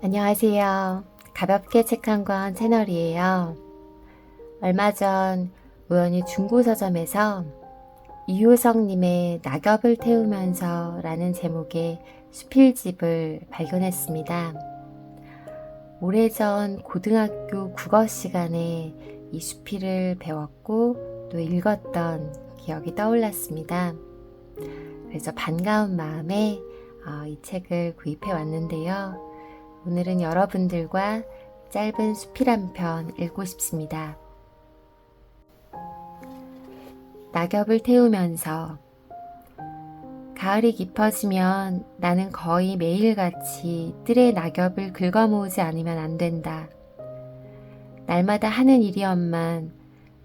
안녕하세요. 가볍게 책 한 권 채널이에요. 얼마 전 우연히 중고서점에서 이효성님의 낙엽을 태우면서 라는 제목의 수필집을 발견했습니다. 오래전 고등학교 국어 시간에 이 수필을 배웠고 또 읽었던 기억이 떠올랐습니다. 그래서 반가운 마음에 이 책을 구입해 왔는데요. 오늘은 여러분들과 짧은 수필 한 편 읽고 싶습니다. 낙엽을 태우면서 가을이 깊어지면 나는 거의 매일같이 뜰에 낙엽을 긁어모으지 않으면 안 된다. 날마다 하는 일이었만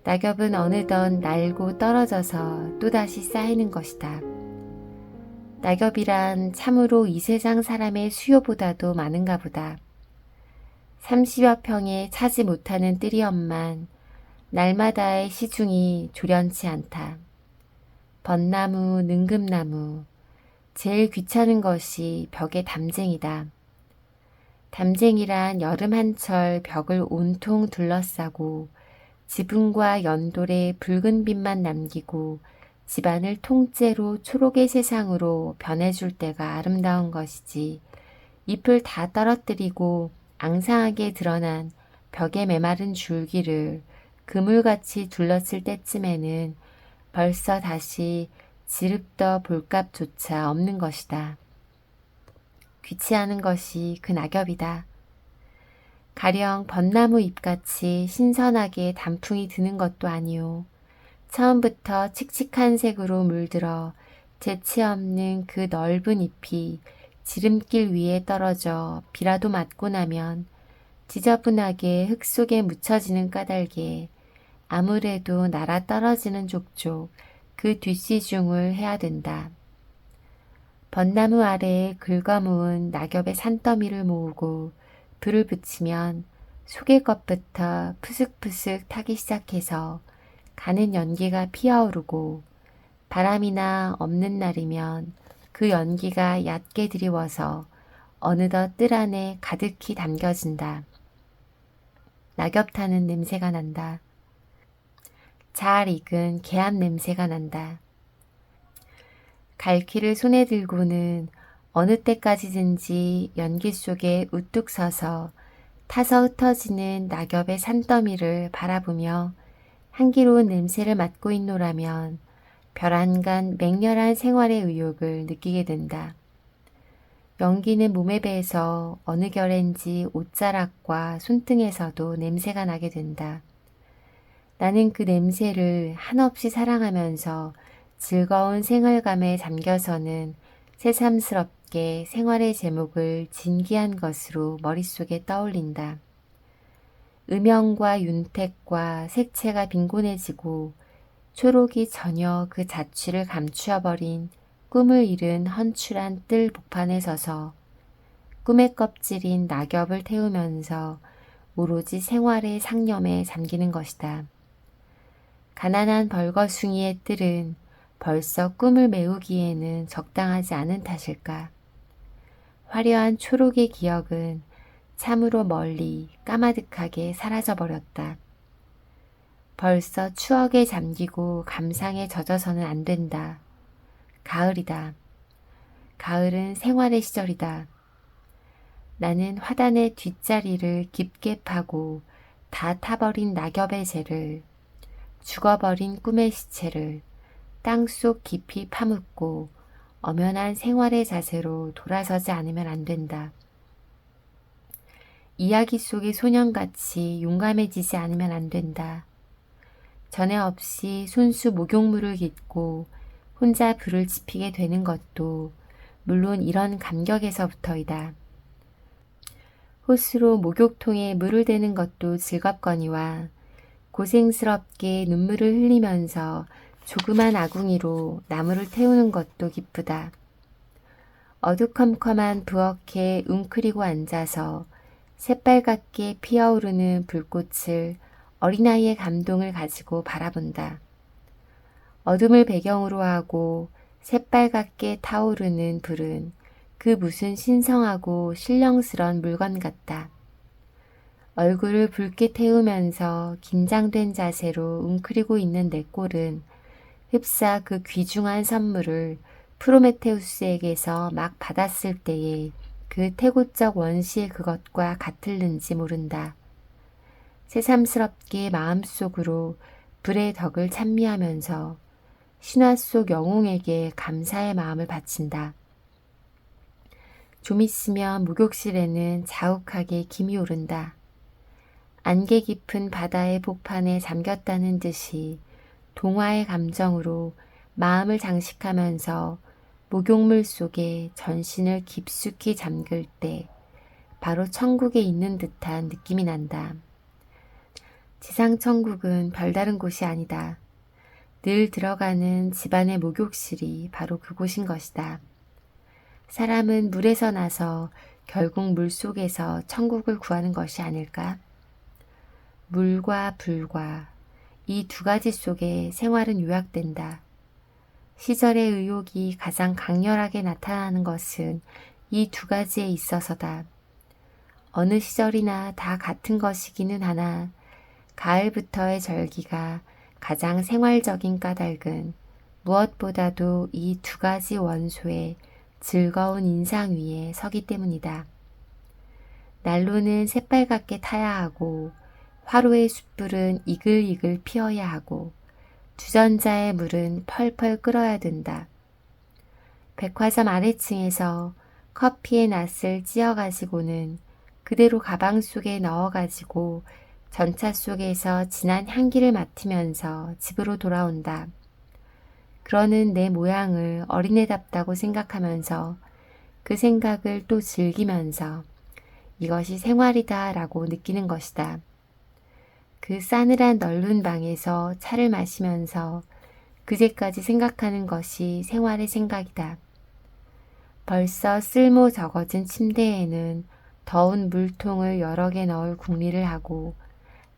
낙엽은 어느덧 날고 떨어져서 또다시 쌓이는 것이다. 낙엽이란 참으로 이 세상 사람의 수요보다도 많은가 보다. 30여 평에 차지 못하는 뜰이었만 날마다의 시중이 조련치 않다. 벚나무, 능금나무, 제일 귀찮은 것이 벽의 담쟁이다. 담쟁이란 여름 한철 벽을 온통 둘러싸고 지붕과 연돌에 붉은 빛만 남기고 집안을 통째로 초록의 세상으로 변해줄 때가 아름다운 것이지. 잎을 다 떨어뜨리고 앙상하게 드러난 벽에 메마른 줄기를 그물같이 둘렀을 때쯤에는 벌써 다시 지릅더 볼값조차 없는 것이다. 귀치하는 것이 그 낙엽이다. 가령 벚나무 잎같이 신선하게 단풍이 드는 것도 아니오. 처음부터 칙칙한 색으로 물들어 재치 없는 그 넓은 잎이 지름길 위에 떨어져 비라도 맞고 나면 지저분하게 흙 속에 묻혀지는 까닭에 아무래도 날아 떨어지는 족족 그 뒷시중을 해야 된다. 벚나무 아래에 긁어모은 낙엽의 산더미를 모으고 불을 붙이면 속의 것부터 푸슥푸슥 타기 시작해서 가는 연기가 피어오르고 바람이나 없는 날이면 그 연기가 얕게 드리워서 어느덧 뜰 안에 가득히 담겨진다. 낙엽 타는 냄새가 난다. 잘 익은 개암 냄새가 난다. 갈퀴를 손에 들고는 어느 때까지든지 연기 속에 우뚝 서서 타서 흩어지는 낙엽의 산더미를 바라보며 향기로운 냄새를 맡고 있노라면 별안간 맹렬한 생활의 의욕을 느끼게 된다. 연기는 몸에 배서 어느 결엔지 옷자락과 손등에서도 냄새가 나게 된다. 나는 그 냄새를 한없이 사랑하면서 즐거운 생활감에 잠겨서는 새삼스럽게 생활의 제목을 진기한 것으로 머릿속에 떠올린다. 음영과 윤택과 색채가 빈곤해지고 초록이 전혀 그 자취를 감추어버린 꿈을 이룬 헌출한 뜰 복판에 서서 꿈의 껍질인 낙엽을 태우면서 오로지 생활의 상념에 잠기는 것이다. 가난한 벌거숭이의 뜰은 벌써 꿈을 메우기에는 적당하지 않은 탓일까. 화려한 초록의 기억은 참으로 멀리 까마득하게 사라져버렸다. 벌써 추억에 잠기고 감상에 젖어서는 안 된다. 가을이다. 가을은 생활의 시절이다. 나는 화단의 뒷자리를 깊게 파고 다 타버린 낙엽의 재를, 죽어버린 꿈의 시체를 땅속 깊이 파묻고 엄연한 생활의 자세로 돌아서지 않으면 안 된다. 이야기 속의 소년같이 용감해지지 않으면 안 된다. 전에 없이 손수 목욕물을 깃고 혼자 불을 지피게 되는 것도 물론 이런 감격에서부터이다. 호스로 목욕통에 물을 대는 것도 즐겁거니와 고생스럽게 눈물을 흘리면서 조그만 아궁이로 나무를 태우는 것도 기쁘다. 어두컴컴한 부엌에 웅크리고 앉아서 새빨갛게 피어오르는 불꽃을 어린아이의 감동을 가지고 바라본다. 어둠을 배경으로 하고 새빨갛게 타오르는 불은 그 무슨 신성하고 신령스런 물건 같다. 얼굴을 붉게 태우면서 긴장된 자세로 웅크리고 있는 내 꼴은 흡사 그 귀중한 선물을 프로메테우스에게서 막 받았을 때에 그 태고적 원시의 그것과 같을는지 모른다. 새삼스럽게 마음속으로 불의 덕을 찬미하면서 신화 속 영웅에게 감사의 마음을 바친다. 좀 있으면 목욕실에는 자욱하게 김이 오른다. 안개 깊은 바다의 복판에 잠겼다는 듯이 동화의 감정으로 마음을 장식하면서 목욕물 속에 전신을 깊숙이 잠글 때 바로 천국에 있는 듯한 느낌이 난다. 지상 천국은 별다른 곳이 아니다. 늘 들어가는 집안의 목욕실이 바로 그곳인 것이다. 사람은 물에서 나서 결국 물 속에서 천국을 구하는 것이 아닐까? 물과 불과 이 두 가지 속에 생활은 요약된다. 시절의 의욕이 가장 강렬하게 나타나는 것은 이 두 가지에 있어서다. 어느 시절이나 다 같은 것이기는 하나 가을부터의 절기가 가장 생활적인 까닭은 무엇보다도 이 두 가지 원소의 즐거운 인상 위에 서기 때문이다. 난로는 새빨갛게 타야 하고 화로의 숯불은 이글이글 피어야 하고 주전자의 물은 펄펄 끓어야 된다. 백화점 아래층에서 커피의 낫을 찧어가지고는 그대로 가방 속에 넣어가지고 전차 속에서 진한 향기를 맡으면서 집으로 돌아온다. 그러는 내 모양을 어린애답다고 생각하면서 그 생각을 또 즐기면서 이것이 생활이다 라고 느끼는 것이다. 그 싸늘한 넓은 방에서 차를 마시면서 그제까지 생각하는 것이 생활의 생각이다. 벌써 쓸모 적어진 침대에는 더운 물통을 여러 개 넣을 궁리를 하고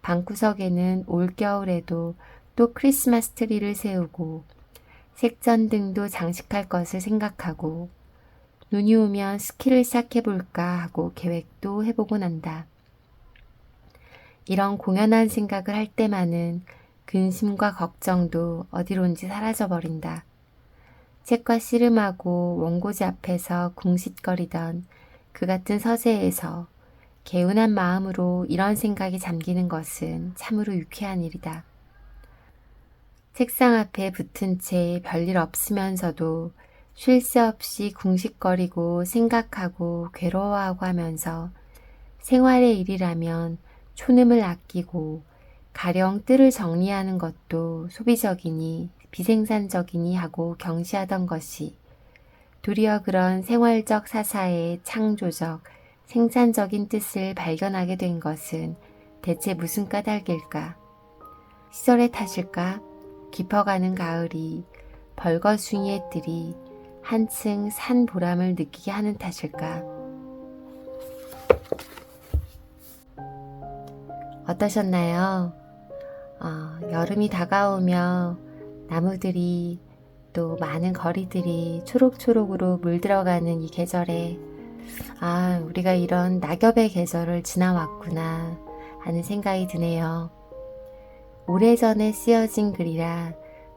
방구석에는 올겨울에도 또 크리스마스 트리를 세우고 색전등도 장식할 것을 생각하고 눈이 오면 스키를 시작해볼까 하고 계획도 해보곤 한다. 이런 공연한 생각을 할 때만은 근심과 걱정도 어디론지 사라져버린다. 책과 씨름하고 원고지 앞에서 궁싯거리던 그 같은 서재에서 개운한 마음으로 이런 생각이 잠기는 것은 참으로 유쾌한 일이다. 책상 앞에 붙은 채 별일 없으면서도 쉴 새 없이 궁식거리고 생각하고 괴로워하고 하면서 생활의 일이라면 촌음을 아끼고 가령 뜰을 정리하는 것도 소비적이니 비생산적이니 하고 경시하던 것이 도리어 그런 생활적 사사의 창조적, 생산적인 뜻을 발견하게 된 것은 대체 무슨 까닭일까? 시절의 탓일까? 깊어가는 가을이 벌거숭이의 뜰이 한층 산 보람을 느끼게 하는 탓일까? 어떠셨나요? 여름이 다가오며 나무들이 또 많은 거리들이 초록초록으로 물들어가는 이 계절에 우리가 이런 낙엽의 계절을 지나왔구나 하는 생각이 드네요. 오래전에 쓰여진 글이라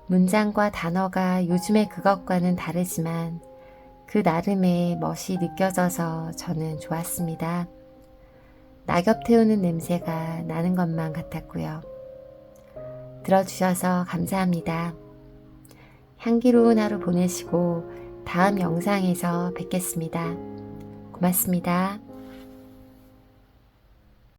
문장과 단어가 요즘의 그것과는 다르지만 그 나름의 멋이 느껴져서 저는 좋았습니다. 낙엽 태우는 냄새가 나는 것만 같았고요. 들어주셔서 감사합니다. 향기로운 하루 보내시고 다음 영상에서 뵙겠습니다. 고맙습니다.